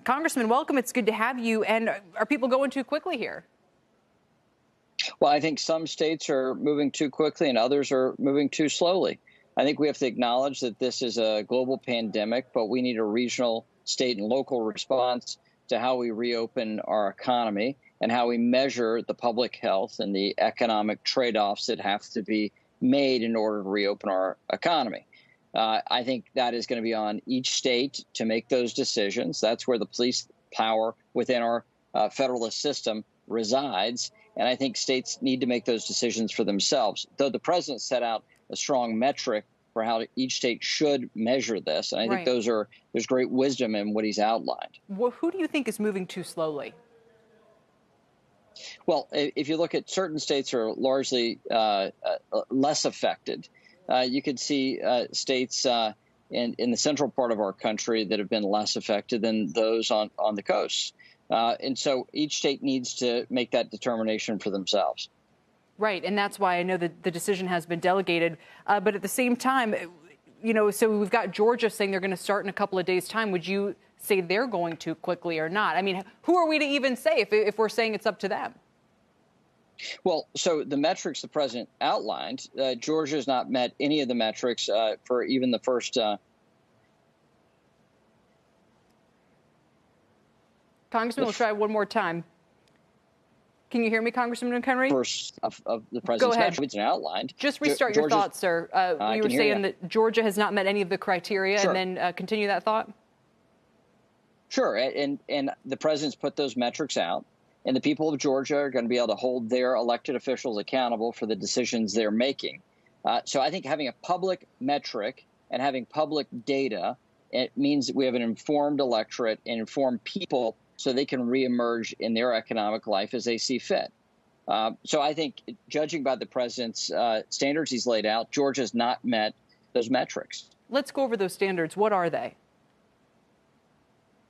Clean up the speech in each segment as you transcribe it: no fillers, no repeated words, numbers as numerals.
Congressman, welcome. It's good to have you. And are people going too quickly here? Well, I think some states are moving too quickly and others are moving too slowly. I think we have to acknowledge that this is a global pandemic, but we need a regional, state, and local response to how we reopen our economy and how we measure the public health and the economic trade-offs that have to be made in order to reopen our economy. I think that is going to be on each state to make those decisions. That's where the police power within our federalist system resides. And I think states need to make those decisions for themselves, though the president set out a strong metric for how each state should measure this. And I think there's great wisdom in what he's outlined. Well, who do you think is moving too slowly? Well, if you look at certain states are largely less affected. You could see states in the central part of our country that have been less affected than those on the coast. And so each state needs to make that determination for themselves. Right. And that's why I know that the decision has been delegated. But at the same time, so we've got Georgia saying they're going to start in a couple of days' time. Would you say they're going too quickly or not? I mean, who are we to even say if we're saying it's up to them? Well, so the metrics the president outlined, Georgia has not met any of the metrics for even the first. Congressman, we'll try one more time. Can you hear me, Congressman McHenry? First of the president's metrics outlined. Just restart your thoughts, sir. You were saying that Georgia has not met any of the criteria, and then continue that thought. Sure, and the president's put those metrics out. And the people of Georgia are going to be able to hold their elected officials accountable for the decisions they're making. So I think having a public metric and having public data, it means that we have an informed electorate and informed people so they can reemerge in their economic life as they see fit. So I think, judging by the president's standards he's laid out, Georgia has not met those metrics. Let's go over those standards. What are they?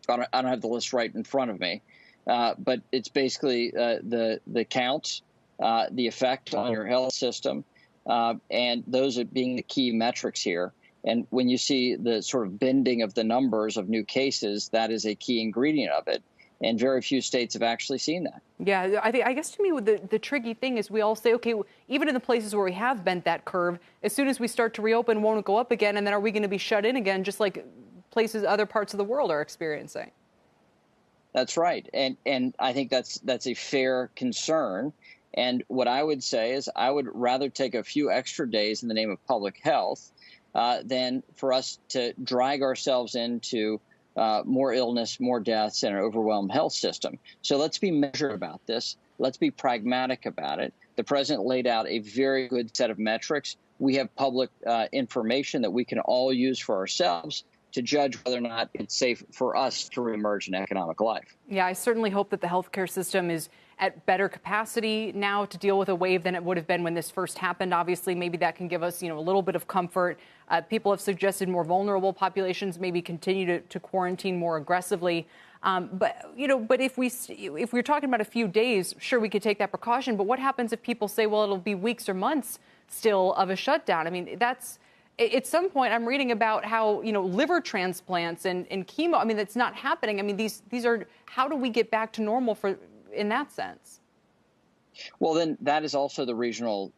I don't have the list right in front of me. But it's basically the count, the effect on your health system, and those are being the key metrics here. And when you see the sort of bending of the numbers of new cases, that is a key ingredient of it. And very few states have actually seen that. Yeah, I guess to me, the tricky thing is we all say, OK, even in the places where we have bent that curve, as soon as we start to reopen, won't it go up again? And then are we going to be shut in again, just like places, other parts of the world are experiencing? That's right. And I think that's a fair concern. And what I would say is I would rather take a few extra days in the name of public health than for us to drag ourselves into more illness, more deaths, and an overwhelmed health system. So let's be measured about this. Let's be pragmatic about it. The president laid out a very good set of metrics. We have public information that we can all use for ourselves to judge whether or not it's safe for us to reemerge in economic life. Yeah, I certainly hope that the healthcare system is at better capacity now to deal with a wave than it would have been when this first happened. Obviously, maybe that can give us, a little bit of comfort. People have suggested more vulnerable populations maybe continue to quarantine more aggressively. But if we're talking about a few days, sure, we could take that precaution. But what happens if people say, well, it'll be weeks or months still of a shutdown? I mean, at some point, I'm reading about how, liver transplants and chemo, I mean, that's not happening. I mean, these are, how do we get back to normal in that sense? Well, then that is also the regional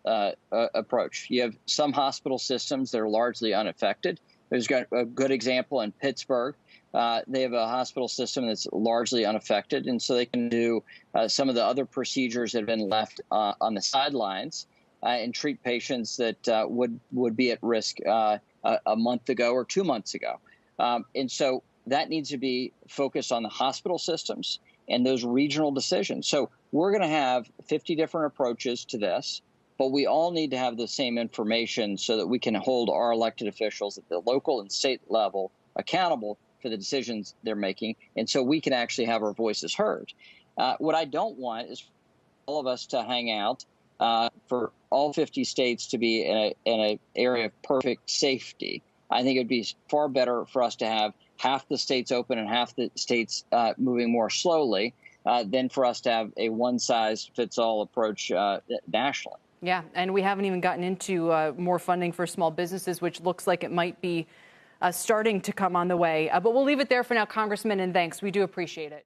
approach. You have some hospital systems that are largely unaffected. There's got a good example in Pittsburgh. They have a hospital system that's largely unaffected, and so they can do some of the other procedures that have been left on the sidelines. And treat patients that would be at risk a month ago or 2 months ago. And so that needs to be focused on the hospital systems and those regional decisions. So we're going to have 50 different approaches to this, but we all need to have the same information so that we can hold our elected officials at the local and state level accountable for the decisions they're making. And so we can actually have our voices heard. What I don't want is all of us to hang out for all 50 states to be in an area of perfect safety. I think it would be far better for us to have half the states open and half the states moving more slowly than for us to have a one-size-fits-all approach nationally. Yeah, and we haven't even gotten into more funding for small businesses, which looks like it might be starting to come on the way. But we'll leave it there for now, Congressman, and thanks. We do appreciate it.